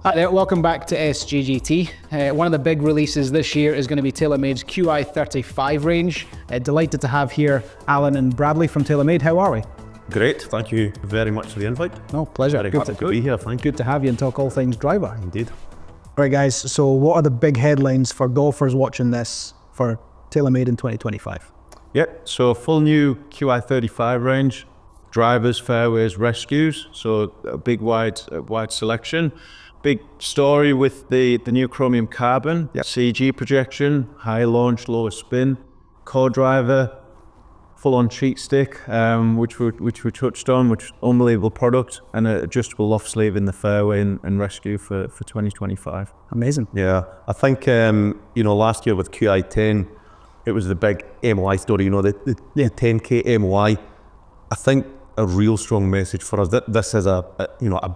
Hi there, welcome back to SGGT. One of the big releases this year is going to be TaylorMade's Qi35 range. Delighted to have here Alan and Bradley from TaylorMade. How are we? Great, thank you very much for the invite. No, pleasure. Very happy to be here, thank you. Good to have you and talk all things driver. Indeed. All right guys, so what are the big headlines for golfers watching this for TaylorMade in 2025? Yeah, so full new Qi35 range, drivers, fairways, rescues, so a big wide selection. Big story with the new chromium carbon, CG projection, high launch, lower spin, core driver, full-on cheat stick, which we touched on, which is unbelievable product, and an adjustable loft sleeve in the fairway and rescue for 2025. Amazing. Yeah, I think last year with Qi10, it was the big MOI story. The 10K MOI. I think a real strong message for us that this is a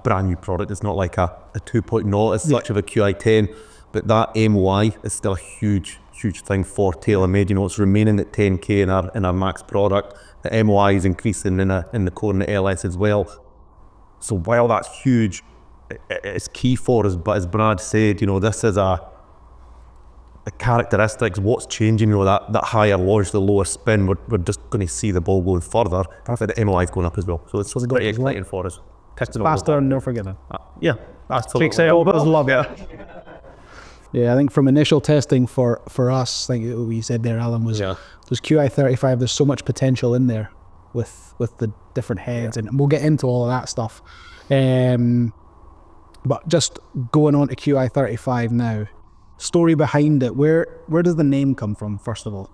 brand new product. It's not like a 2.0 as such of a Qi10, but that MOI is still a huge thing for TaylorMade. It's remaining at 10K in our Max product. The MOI is increasing in the Core and the LS as well. So while that's huge, it's key for us. But as Brad said, this is a characteristics. What's changing? That higher launch, the lower spin. We're just going to see the ball going further. But the MOI is going up as well. So it's pretty exciting for us. Faster and more forgiving. Yeah, absolutely. Love it. Yeah, I think from initial testing for us, like we said there, Alan, was those Qi35, there's so much potential in there with the different heads, and we'll get into all of that stuff. But just going on to Qi35 now, story behind it, where does the name come from, first of all?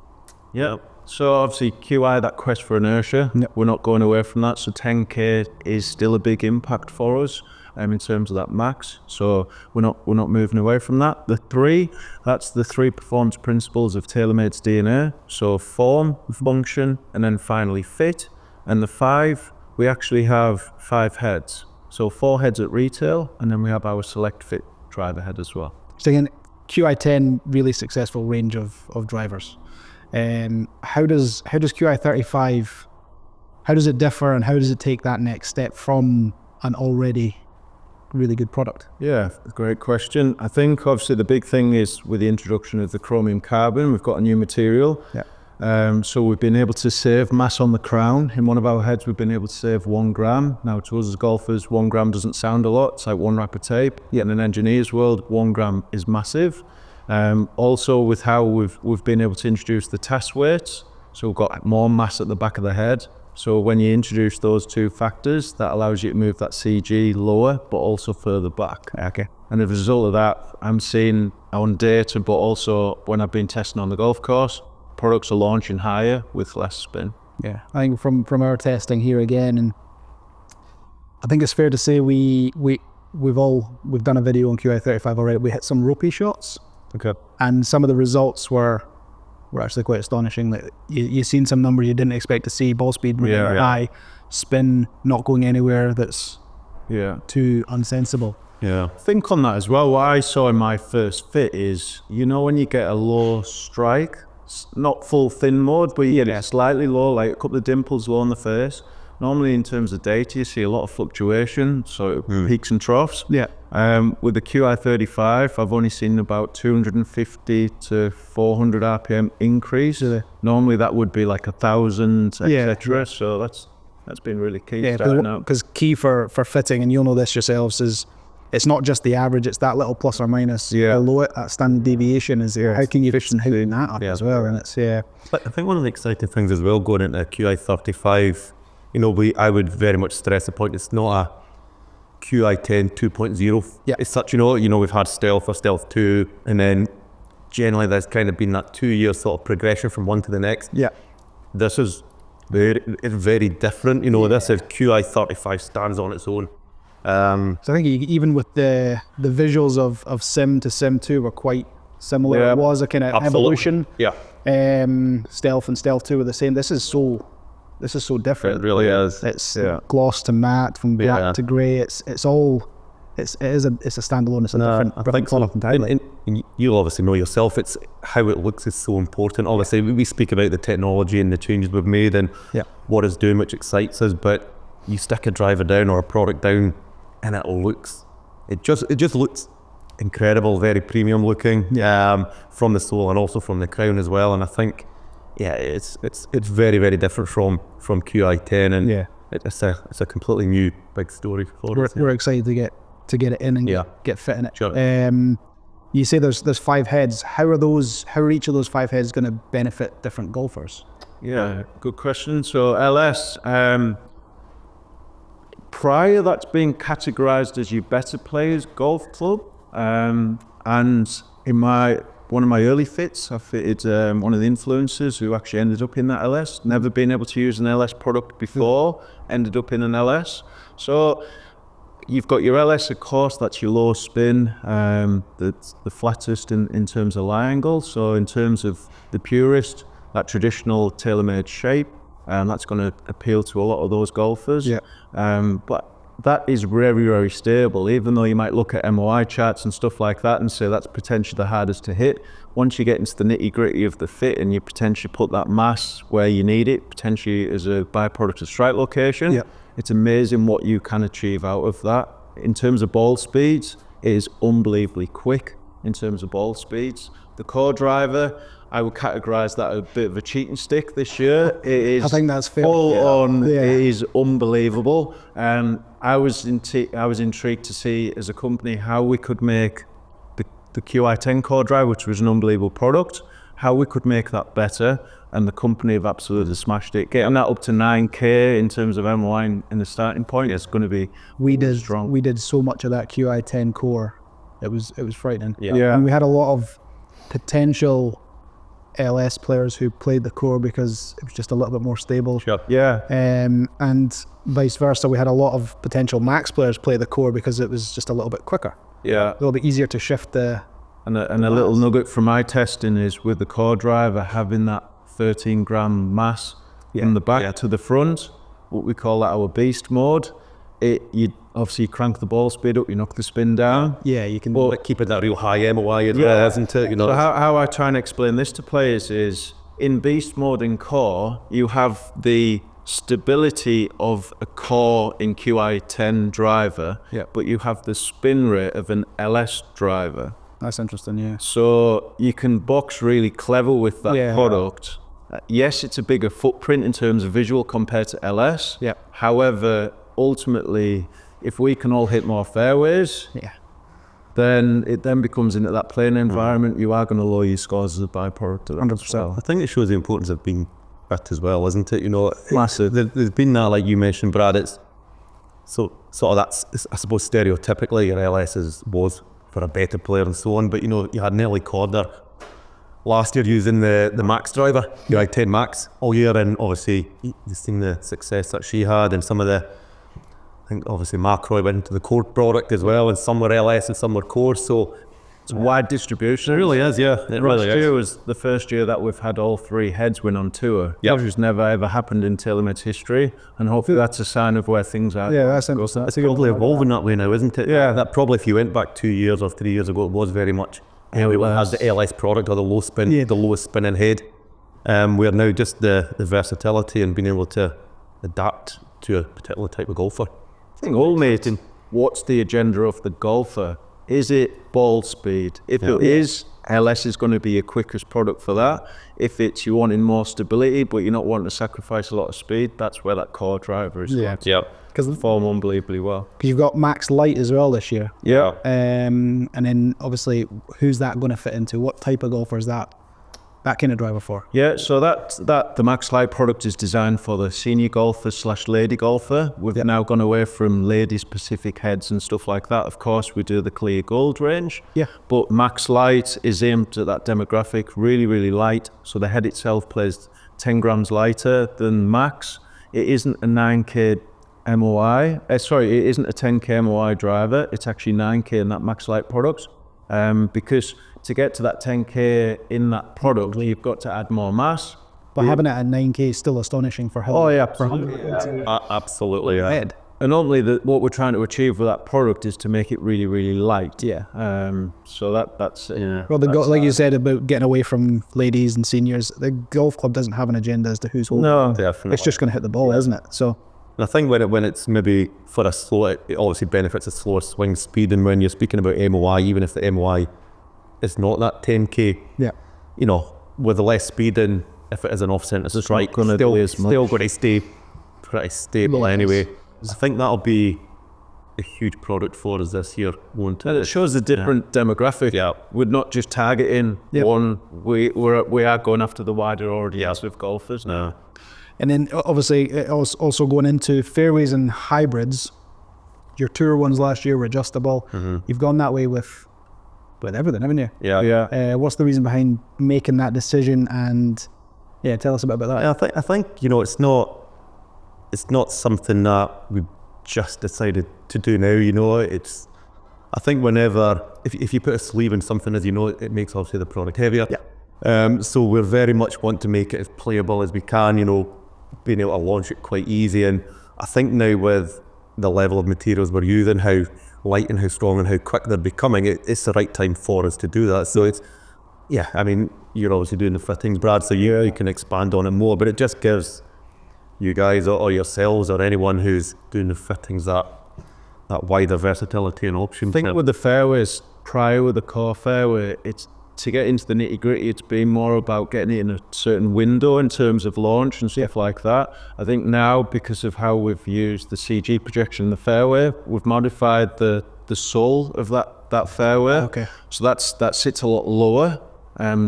Yeah, so obviously QI, that quest for inertia, we're not going away from that, so 10K is still a big impact for us. In terms of that max, so we're not moving away from that. The 3, that's the 3 performance principles of TaylorMade's DNA. So form, function, and then finally fit. And the 5, we actually have 5 heads. So 4 heads at retail, and then we have our Select Fit driver head as well. So again, Qi10, really successful range of drivers. How does Qi35, how does it differ, and how does it take that next step from an already really good product? Yeah, great question. I think obviously the big thing is with the introduction of the chromium carbon, we've got a new material. So we've been able to save mass on the crown. In one of our heads, we've been able to save 1 gram. Now to us as golfers, 1 gram doesn't sound a lot. It's like 1 wrap of tape. In an engineer's world, 1 gram is massive. Also with how we've been able to introduce the test weights, so we've got more mass at the back of the head. So when you introduce those 2 factors, that allows you to move that CG lower, but also further back. Okay. And as a result of that, I'm seeing on data, but also when I've been testing on the golf course, products are launching higher with less spin. Yeah, I think from our testing here again, and I think it's fair to say we've done a video on Qi35 already. We hit some ropey shots. Okay. And some of the results were actually quite astonishing. Like you've seen some number you didn't expect to see, ball speed really high, spin not going anywhere that's too unsensible. Yeah, think on that as well. What I saw in my first fit is, when you get a low strike, not full thin mode, but you get it slightly low, like a couple of dimples low on the face. Normally in terms of data, you see a lot of fluctuation, so peaks and troughs. Yeah. With the Qi35, I've only seen about 250 to 400 RPM increase. Normally that would be like 1,000, etc. So that's been really key. Because key for fitting, and you'll know this yourselves, is it's not just the average, it's that little plus or minus below it, that standard deviation is how can you tighten that up as well. And it's I think one of the exciting things as well going into Qi35, I would very much stress the point, it's not a Qi10 2.0. It's such, we've had Stealth or Stealth 2, and then generally there's kind of been that 2-year sort of progression from one to the next. This is very different. This is Qi35 stands on its own. So I think even with the visuals of Sim to Sim 2 were quite similar. It was a kind of evolution. Stealth and Stealth 2 were the same. This is so different. It really is. It's gloss to matte, from black to grey. It's a standalone. It's a different product entirely. And you'll obviously know yourself. It's how it looks is so important. Obviously, we speak about the technology and the changes we've made and what it's doing, which excites us. But you stick a driver down or a product down, and it looks it just looks incredible, very premium looking, from the sole and also from the crown as well. And I think, it's very, very different from Qi10, and it's a completely new big story for us. We're excited to get it in and get fit in it. Sure. You say there's 5 heads. How are each of those 5 heads going to benefit different golfers? Yeah, good question. So LS, prior that's been categorized as your better players golf club, and in one of my early fits, I fitted one of the influencers who actually ended up in that LS. Never been able to use an LS product before, ended up in an LS. So you've got your LS, of course, that's your low spin, that's the flattest in terms of lie angle. So in terms of the purist, that traditional TaylorMade shape, and that's going to appeal to a lot of those golfers. But that is very, very stable, even though you might look at MOI charts and stuff like that and say that's potentially the hardest to hit. Once you get into the nitty gritty of the fit and you potentially put that mass where you need it, potentially as a byproduct of strike location, it's amazing what you can achieve out of that. In terms of ball speeds, it is unbelievably quick in terms of ball speeds. The core driver, I would categorise that a bit of a cheating stick this year. It is, I think that's fair. Full on. It is unbelievable. I was intrigued to see as a company how we could make the Qi10 core drive, which was an unbelievable product, how we could make that better. And the company have absolutely smashed it. Getting that up to 9K in terms of MOI in the starting point is going to be strong. We did so much of that Qi10 core. It was frightening. Yeah. And we had a lot of potential LS players who played the core because it was just a little bit more stable. Sure. Yeah. And vice versa, we had a lot of potential Max players play the core because it was just a little bit quicker. Yeah. A little bit easier to shift the... And a little nugget from my testing is with the core driver having that 13 gram mass from the back to the front, what we call that our beast mode. You obviously crank the ball speed up, you knock the spin down. Yeah, you can keep it that real high MOI as well, isn't it? You know. So how I try and explain this to players is in beast mode in core, you have the stability of a core in Qi10 driver, but you have the spin rate of an LS driver. That's interesting, yeah. So you can box really clever with that product. Yes, it's a bigger footprint in terms of visual compared to LS. However, ultimately, if we can all hit more fairways, then it then becomes into that playing environment. You are going to lower your scores as a byproduct of that. 100%. I think it shows the importance of being fit as well, isn't it? You know, massive. There's been that, like you mentioned, Brad. It's sort of that's, I suppose, stereotypically your LS was for a better player and so on. But you know, you had Nelly Corder last year using the Max driver, Qi10 Max all year, and obviously you've seen the success that she had, and some of the, I think obviously Mark Roy went into the core product as well, and some were LS and some were core, so it's wide distribution. It really is, yeah. It really is. Last year was the first year that we've had all 3 heads win on tour. That just never ever happened in TaylorMade's history, and hopefully that's a sign of where things are. Yeah, that's interesting. It's probably evolving that way now, isn't it? Yeah. That probably, if you went back 2 years or 3 years ago, it was very much as the LS product or the low spin, the lowest spinning head. We're now just the versatility and being able to adapt to a particular type of golfer. I think ultimately, what's the agenda of the golfer? Is it ball speed? If it is, LS is going to be your quickest product for that. If it's you wanting more stability, but you're not wanting to sacrifice a lot of speed, that's where that core driver is. Because they perform unbelievably well. Because you've got MaxLite as well this year. And then obviously, who's that going to fit into? What type of golfer is that kind of driver for? Yeah, so the MaxLite product is designed for the senior golfer / lady golfer. We've now gone away from lady specific heads and stuff like that. Of course, we do the clear gold range. But MaxLite is aimed at that demographic, really, really light. So the head itself plays 10 grams lighter than Max. It isn't a 9K MOI. It isn't a 10K MOI driver. It's actually 9K in that MaxLite product. Because to get to that 10K in that product, you've got to add more mass. But having it at 9K is still astonishing for how. Oh yeah, absolutely. Head. And ultimately, what we're trying to achieve with that product is to make it really, really light. So that's Well, like you said about getting away from ladies and seniors, the golf club doesn't have an agenda as to who's holding. No, definitely. It's just going to hit the ball, isn't it? So And I think when it's maybe for a slow, it obviously benefits a slower swing speed. And when you're speaking about MOI, even if the MOI is not that 10k, Yeah. you know, with the less speed and if it is an off-centre strike, gonna still be as much. going to stay pretty stable Yes. anyway. I think that'll be a huge product for us this year, won't And it? it shows a different demographic. Yeah. We're not just targeting Yep. one. We are going after the wider audience with golfers now. And then obviously also going into fairways and hybrids. Your tour ones last year were adjustable. You've gone that way with everything, haven't you? Yeah. Yeah. What's the reason behind making that decision? And yeah, tell us a bit about that. Yeah, I think you know it's not something that we just decided to do now. You know, it's I think whenever if you put a sleeve in something, as you know, it makes obviously the product heavier. Yeah. So we're very much want to make it as playable as we can. You know, being able to launch it quite easy. And I think now with the level of materials we're using, how light and how strong and how quick they're becoming, it's the right time for us to do that. So it's, yeah, I mean, you're obviously doing the fittings, Brad, so you can expand on it more, but it just gives you guys or yourselves or anyone who's doing the fittings that wider versatility and option. I think with the fairways, prior with the core fairway, it's to get into the nitty gritty, it's been more about getting it in a certain window in terms of launch and stuff like that. I think now, because of how we've used the CG projection in the fairway, we've modified the sole of that fairway. Okay. So that sits a lot lower,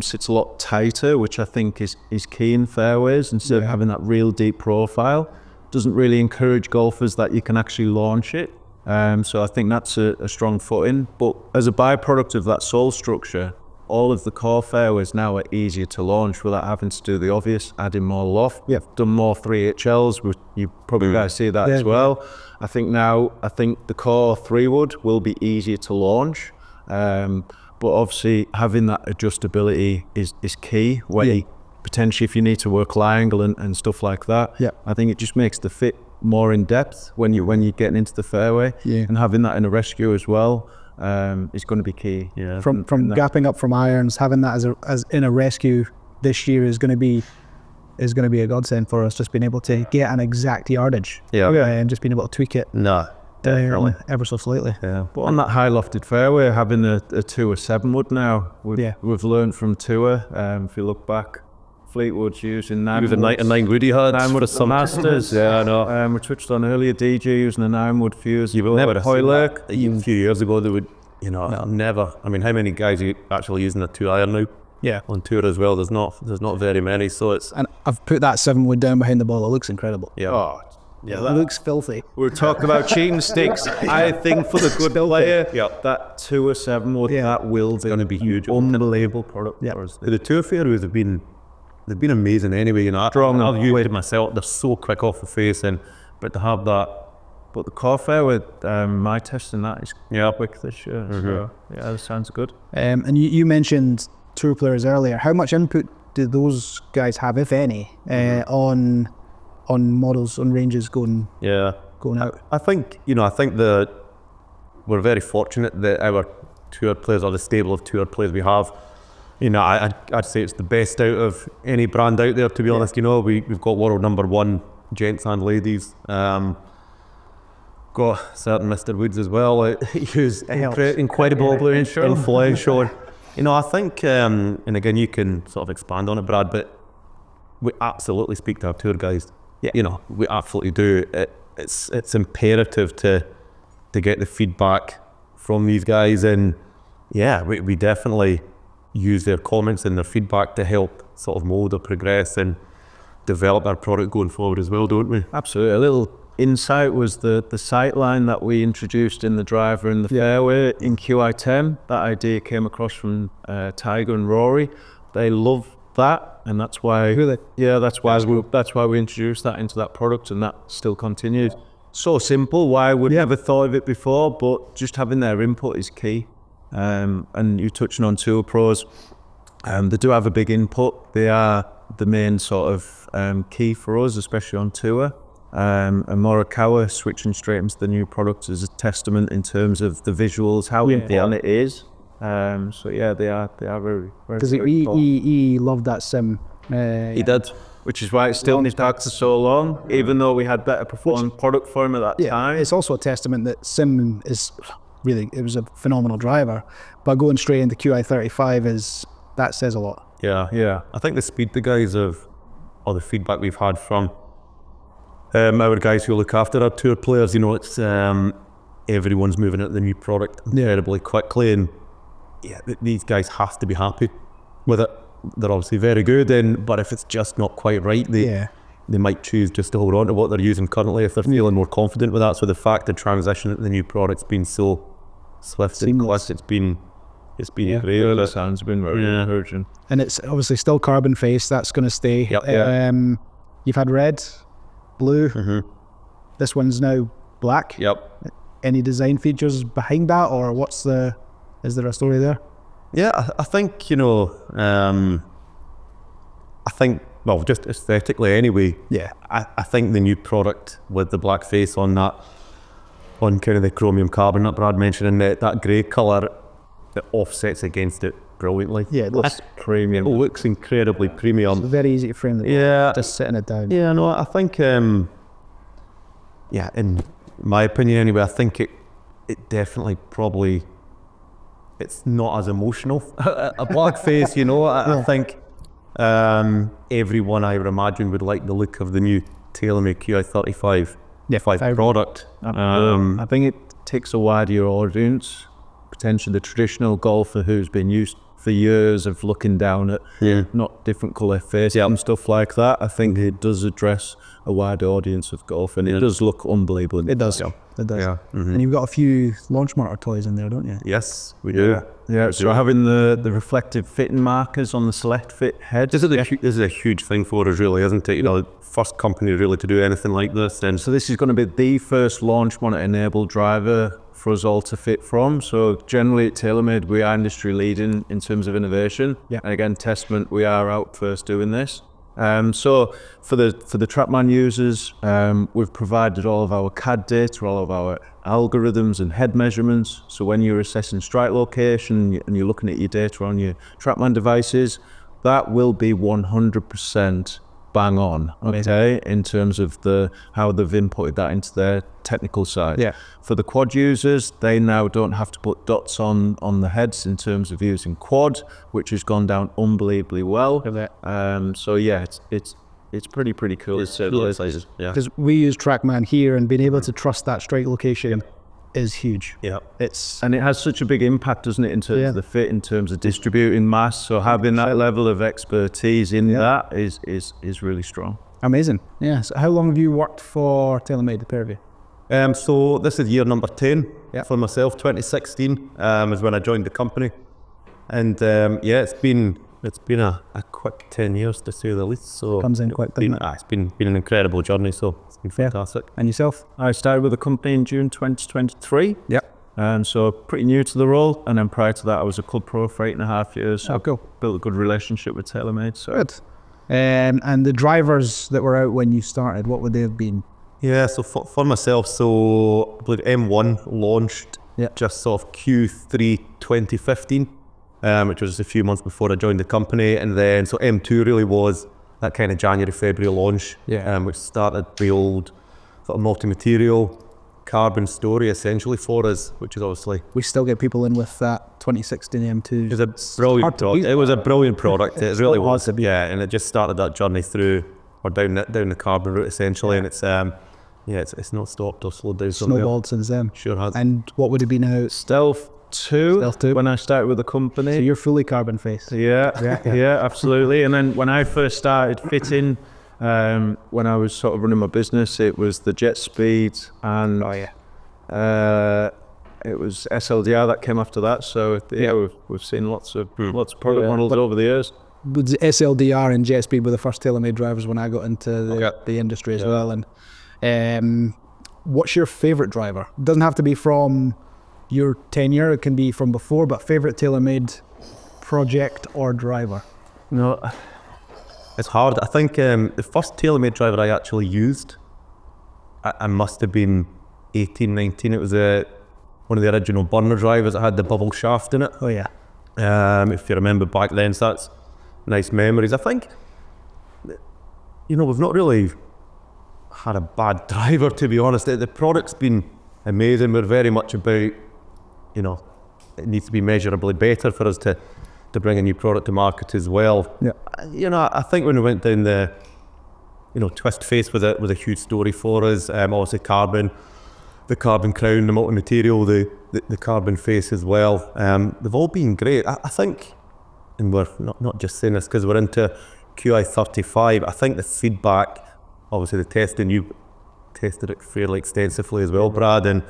sits a lot tighter, which I think is key in fairways, instead of having that real deep profile. Doesn't really encourage golfers that you can actually launch it. So I think that's a strong footing. But as a byproduct of that sole structure, all of the core fairways now are easier to launch without having to do the obvious, adding more loft. Yep. Done more 3HLs, you probably guys see that as well. I think the core 3-wood will be easier to launch, but obviously having that adjustability is key, where potentially if you need to work lie angle and stuff like that. Yeah. I think it just makes the fit more in depth when you're getting into the fairway, and having that in a rescue as well. Is going to be key. Yeah. From gapping up from irons, having that as in a rescue this year is going to be a godsend for us. Just being able to get an exact yardage, and just being able to tweak it, Definitely. ever so slightly. Yeah. But on that high lofted fairway, having a Tour 7-wood now, we've learned from Tour. If you look back, Fleetwood's using 9-wood. A 9-wood he had 9-wood for some Masters. Yeah, I know. We touched on earlier, DJ using a 9-wood fuse. You will never Hoylake. Even a few years ago, they would, never. I mean, how many guys are actually using a 2-iron now? Yeah. On tour as well, there's not very many. So it's And I've put that 7-wood down behind the ball. It looks incredible. Oh, It looks filthy. we're talking about cheating sticks. I think for the good player, that Tour 7-wood, that will be going to be huge. Unbelievable product for us. The tour fairways have been amazing anyway. You know, I've used it myself. They're so quick off the face, but to have that. But the core fairway, my testing that is quick this year. So, that sounds good. And you mentioned tour players earlier. How much input do those guys have, if any, on models, on ranges going out? I think that we're very fortunate that our tour players, or the stable of tour players we have, I'd say it's the best out of any brand out there, to be honest. We've got world #1 gents and ladies. Got certain Mr. Woods as well, who's incredibly influential. I think, and again, you can sort of expand on it, Brad, but we absolutely speak to our tour guys. Yeah. We absolutely do. It's imperative to get the feedback from these guys, and we definitely use their comments and their feedback to help sort of mould or progress and develop our product going forward as well, don't we? Absolutely. A little insight was the sight line that we introduced in the driver and the fairway in QI10. That idea came across from Tiger and Rory. They love that, and that's why that's why we introduced that into that product, and that still continues. So simple. Why would you ever thought of it before? But just having their input is key. And you touching on Tour Pros, they do have a big input. They are the main sort of key for us, especially on tour. And Morikawa switching straight into the new product is a testament in terms of the visuals, how important it is. They are very, very. Because he loved that sim. He did. which is why it's still in his bag for so long, even though we had better performing product for him at that time. It's also a testament that Sim is really, it was a phenomenal driver, but going straight into Qi35 that says a lot. Yeah. I think the speed the guys have, or the feedback we've had from our guys who look after our tour players, you know, it's everyone's moving into the new product incredibly quickly, and these guys have to be happy with it. They're obviously very good, but if it's just not quite right, they might choose just to hold on to what they're using currently if they're feeling more confident with that. So the fact the transition to the new product's been so swift and quick, it's been great. The sound's been very encouraging. And it's obviously still carbon face, that's going to stay. You've had red, blue, this one's now black. Any design features behind that, or is there a story there? Yeah, I think, you know, well, just aesthetically anyway, I think the new product with the black face on kind of the chromium carbon that Brad mentioned, and that grey colour, it offsets against it brilliantly. Yeah, it looks premium. It looks incredibly premium. It's very easy to frame just sitting it down. Yeah, no, I think, in my opinion anyway, I think it definitely probably, it's not as emotional. A black face, you know, I think everyone I would imagine would like the look of the new TaylorMade Qi35 product. I think it takes a wider audience, potentially the traditional golfer who's been used for years of looking down at not different colour faces and stuff like that. I think it does address a wide audience of golf, and it does look unbelievable. It does. It does. And you've got a few launch marker toys in there, don't you? Yes, we do. So having the reflective fitting markers on the Select Fit head. This is a huge thing for us, really, isn't it? You know, first company really to do anything like this. And so this is going to be the first launch monitor enabled driver for us all to fit from. So generally at TaylorMade, we are industry leading in terms of innovation. And again, testament, we are out first doing this. So for the Trackman users, we've provided all of our CAD data, all of our algorithms and head measurements. So when you're assessing strike location and you're looking at your data on your Trackman devices, that will be 100% bang on, okay, in terms of how they've inputted that into their technical side. For the quad users, they now don't have to put dots on the heads in terms of using quad, which has gone down unbelievably well. So yeah, it's pretty cool. Because we use Trackman here, and being able to trust that strike location is huge. And it has such a big impact, doesn't it, in terms of the fit, in terms of distributing mass. So having that level of expertise in that is really strong. Amazing. So how long have you worked for TaylorMade, the pair of you? So this is year number 10 for myself. 2016 is when I joined the company, and it's been a quick 10 years to say the least. So comes in quick. It's been an incredible journey. So it's been fantastic. And yourself? I started with the company in June 2023. And so pretty new to the role, and then prior to that I was a club pro for 8.5 years. So cool. Built a good relationship with TaylorMade. So good. And the drivers that were out when you started, what would they have been? So for myself, so I believe M1 launched just off Q3 2015, which was just a few months before I joined the company. And then, so M2 really was that kind of January, February launch, which started the old sort of multi-material carbon story essentially for us, which is obviously... We still get people in with that 2016 M2. It was a brilliant product. It was a brilliant product. It really was. And it just started that journey through, or down the carbon route essentially, and it's it's not stopped or slowed down. Snowballed since then. Sure has. And what would it be now? Stealth 2 when I started with the company. So you're fully carbon face. Yeah, absolutely. And then when I first started fitting, when I was sort of running my business, it was the Jet Speed, and it was SLDR that came after that. So we've seen lots of product models over the years. SLDR and Jet Speed were the first TaylorMade drivers when I got into the industry as well. And what's your favourite driver? It doesn't have to be from your tenure, it can be from before, but favourite TaylorMade project or driver? No, it's hard. I think the first TaylorMade driver I actually used, I must have been 18, 19. It was one of the original burner drivers that had the bubble shaft in it. If you remember back then, so that's nice memories. I think we've not really had a bad driver, to be honest. The product's been amazing. We're very much about, it needs to be measurably better for us to bring a new product to market as well. Yeah. I think when we went down the, twist face was a huge story for us. Obviously the carbon crown, the multi-material, the carbon face as well. They've all been great. I think, and we're not just saying this because we're into Qi35, I think the feedback, obviously the testing, you tested it fairly extensively as well, Brad, and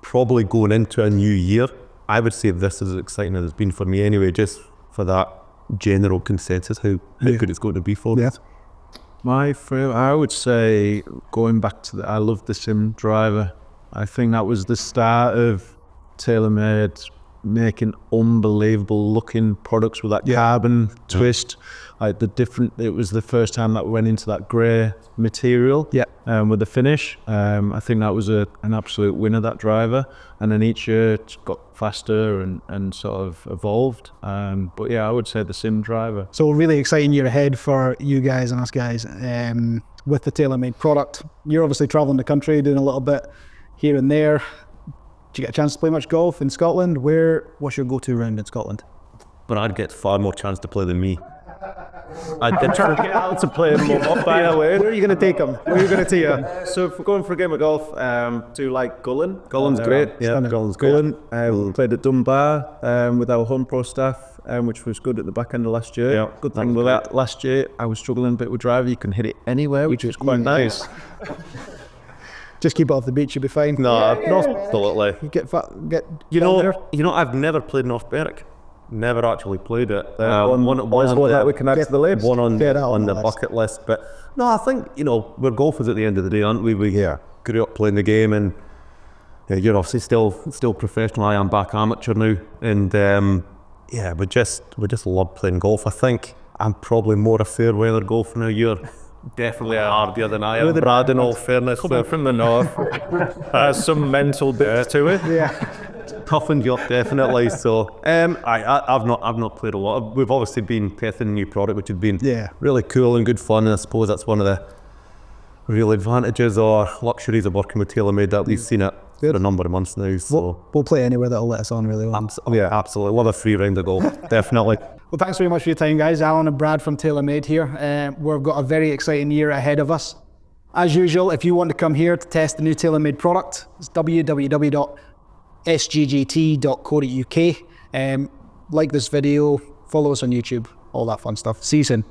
probably going into a new year, I would say this is as exciting as it's been for me anyway, just for that general consensus, how good it's going to be for us. My favorite, I would say, going back to I love the sim driver. I think that was the start of TaylorMade making unbelievable looking products with that carbon twist. Like it was the first time that we went into that grey material with the finish. I think that was an absolute winner, that driver. And then each year it's got faster and sort of evolved. But yeah, I would say the sim driver. So really exciting year ahead for you guys and us guys with the TaylorMade product. You're obviously traveling the country, doing a little bit here and there. Do you get a chance to play much golf in Scotland? What's your go-to round in Scotland? But I'd get far more chance to play than me. I did try to get out to play more, by the way. Where are you going to take them? Where are you going to tee you? So if we're going for a game of golf, do like Gullen. Gullen's great. Yeah, Gullen's great. Gullen, played at Dunbar with our home pro staff, which was good at the back end of last year. Yeah, good thing with that. Last year, I was struggling a bit with driver. You can hit it anywhere, which was quite nice. Just keep it off the beach, you'll be fine. No, absolutely. You get I've never played North Berwick. Never actually played it. We can add to the list. One on the bucket list. But no, I think, we're golfers at the end of the day, aren't we? We grew up playing the game, and you're obviously still professional. I am back amateur now, and we just love playing golf. I think I'm probably more a fair weather golfer now. You're definitely hardier than I am, Brad, in all fairness. Coming from the north, has some mental bit to it. Yeah. Toughened you up, definitely. So I've not played a lot. We've obviously been testing a new product, which has been really cool and good fun, and I suppose that's one of the real advantages or luxuries of working with TaylorMade, that we've seen it for a number of months now. So we'll play anywhere that'll let us on really well. Absolutely. Love a free round of golf. Definitely. Well, thanks very much for your time, guys. Alan and Brad from TaylorMade here. We've got a very exciting year ahead of us. As usual, if you want to come here to test the new TaylorMade product, it's www.sggt.co.uk. Like this video, follow us on YouTube, all that fun stuff. See you soon.